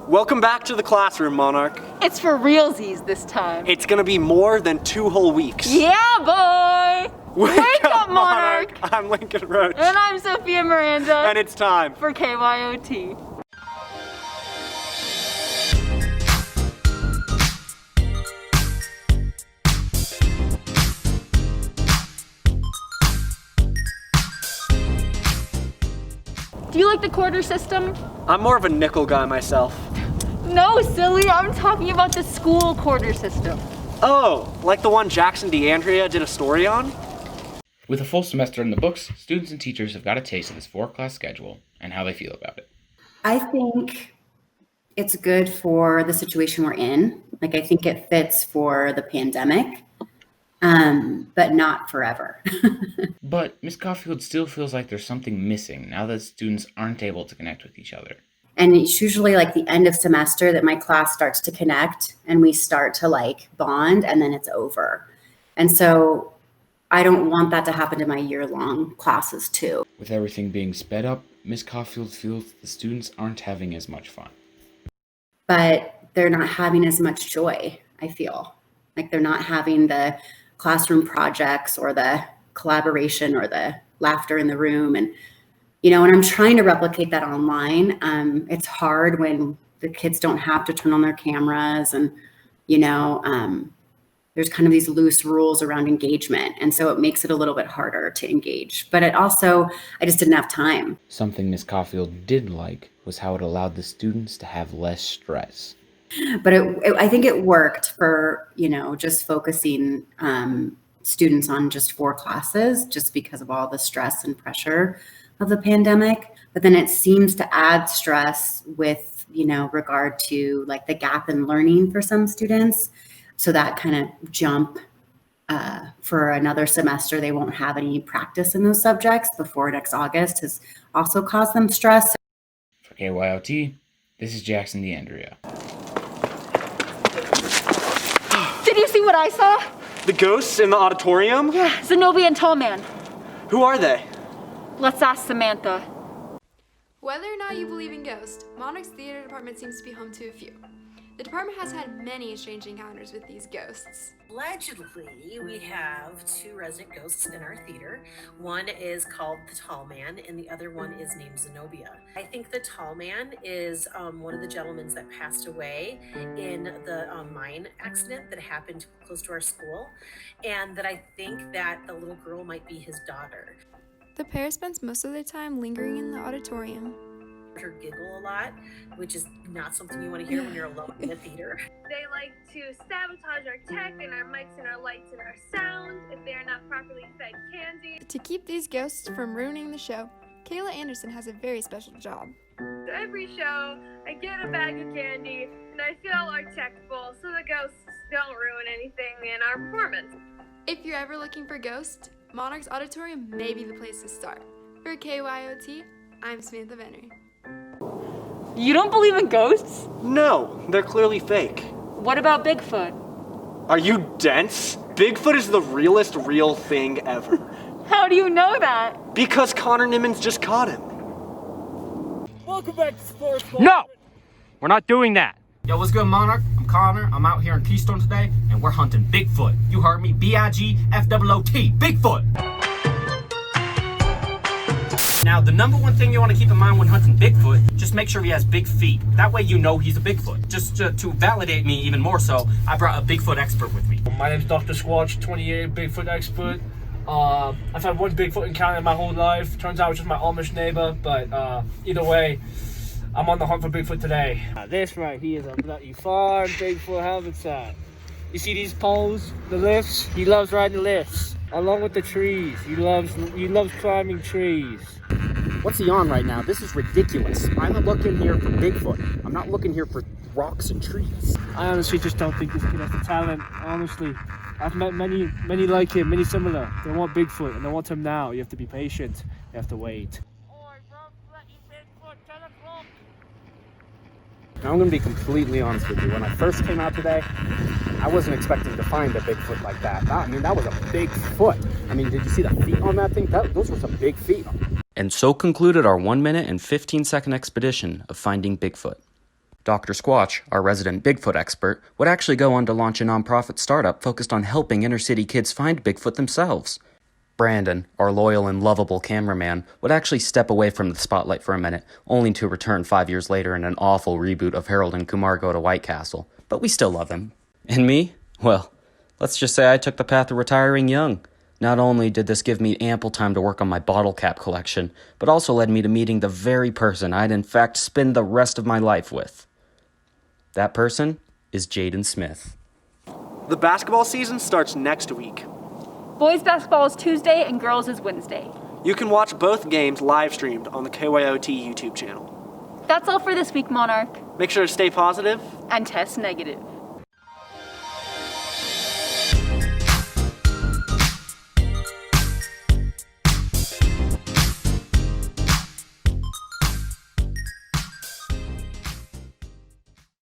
Welcome back to the classroom, Monarch. It's for realsies this time. It's gonna be more than 2 whole weeks. Yeah, boy! Wake up, Monarch! I'm Lincoln Roach. And I'm Sophia Miranda. And it's time for KYOT. Do you like the quarter system? I'm more of a nickel guy myself. No, silly, I'm talking about the school quarter system. Oh, like the one Jackson DeAndrea did a story on? With a full semester in the books, students and teachers have got a taste of this 4-class schedule and how they feel about it. I think it's good for the situation we're in. Like, I think it fits for the pandemic, but not forever. But Ms. Caulfield still feels like there's something missing now that students aren't able to connect with each other. And it's usually like the end of semester that my class starts to connect and we start to like bond, and then it's over. And so I don't want that to happen to my year-long classes too. With everything being sped up, Ms. Caulfield feels the students aren't having as much fun. But they're not having as much joy, I feel. Like they're not having the classroom projects or the collaboration or the laughter in the room. And, you know, and I'm trying to replicate that online. It's hard when the kids don't have to turn on their cameras and, you know, there's kind of these loose rules around engagement. And so it makes it a little bit harder to engage. But it also, I just didn't have time. Something Ms. Caulfield did like was how it allowed the students to have less stress. But I think it worked for, you know, just focusing students on just 4 classes just because of all the stress and pressure of the pandemic. But then it seems to add stress with, you know, regard to like the gap in learning for some students. So that kind of jump for another semester, they won't have any practice in those subjects before next August has also caused them stress. For KYOT, this is Jackson DeAndrea. Did you see what I saw? The ghosts in the auditorium? Yeah, Zenobia and Tallman. Who are they? Let's ask Samantha. Whether or not you believe in ghosts, Monarch's theater department seems to be home to a few. The department has had many strange encounters with these ghosts. Allegedly, we have 2 resident ghosts in our theater. One is called the Tall Man, and the other one is named Zenobia. I think the Tall Man is one of the gentlemen that passed away in the mine accident that happened close to our school, and that I think that the little girl might be his daughter. The pair spends most of their time lingering in the auditorium. Her giggle a lot, which is not something you want to hear when you're alone in the theater. They like to sabotage our tech and our mics and our lights and our sound if they are not properly fed candy. To keep these ghosts from ruining the show, Kayla Anderson has a very special job. So every show, I get a bag of candy and I fill our tech full so the ghosts don't ruin anything in our performance. If you're ever looking for ghosts, Monarch's Auditorium may be the place to start. For KYOT, I'm Samantha Venner. You don't believe in ghosts? No, they're clearly fake. What about Bigfoot? Are you dense? Bigfoot is the realest real thing ever. How do you know that? Because Connor Nimmons just caught him. Welcome back to Sports Ball. No! We're not doing that. Yo, what's good, Monarch? I'm Connor. I'm out here in Keystone today, and we're hunting Bigfoot. You heard me, B-I-G-F-O-O-T, Bigfoot! Now, the number one thing you want to keep in mind when hunting Bigfoot, just make sure he has big feet. That way you know he's a Bigfoot. Just to validate me even more so, I brought a Bigfoot expert with me. My name's Dr. Squatch, 28, Bigfoot expert. I've had one Bigfoot encounter in my whole life. Turns out it was just my Amish neighbor, but either way, I'm on the hunt for Bigfoot today. This right here is a bloody farm Bigfoot habitat. You see these poles, the lifts? He loves riding lifts, along with the trees. He loves climbing trees. What's he on right now? This is ridiculous. I'm not looking here for Bigfoot. I'm not looking here for rocks and trees. I honestly just don't think this kid has the talent. Honestly, I've met many like him, many similar. They want Bigfoot and they want him now. You have to be patient. You have to wait. Now, I'm going to be completely honest with you. When I first came out today, I wasn't expecting to find a Bigfoot like that. I mean, that was a big foot. I mean, did you see the feet on that thing? Those were some big feet. And so concluded our 1 minute and 15 second expedition of finding Bigfoot. Dr. Squatch, our resident Bigfoot expert, would actually go on to launch a nonprofit startup focused on helping inner-city kids find Bigfoot themselves. Brandon, our loyal and lovable cameraman, would actually step away from the spotlight for a minute, only to return 5 years later in an awful reboot of Harold and Kumar Go to White Castle. But we still love him. And me? Well, let's just say I took the path of retiring young. Not only did this give me ample time to work on my bottle cap collection, but also led me to meeting the very person I'd in fact spend the rest of my life with. That person is Jaden Smith. The basketball season starts next week. Boys basketball is Tuesday and girls is Wednesday. You can watch both games live streamed on the KYOT YouTube channel. That's all for this week, Monarch. Make sure to stay positive and test negative.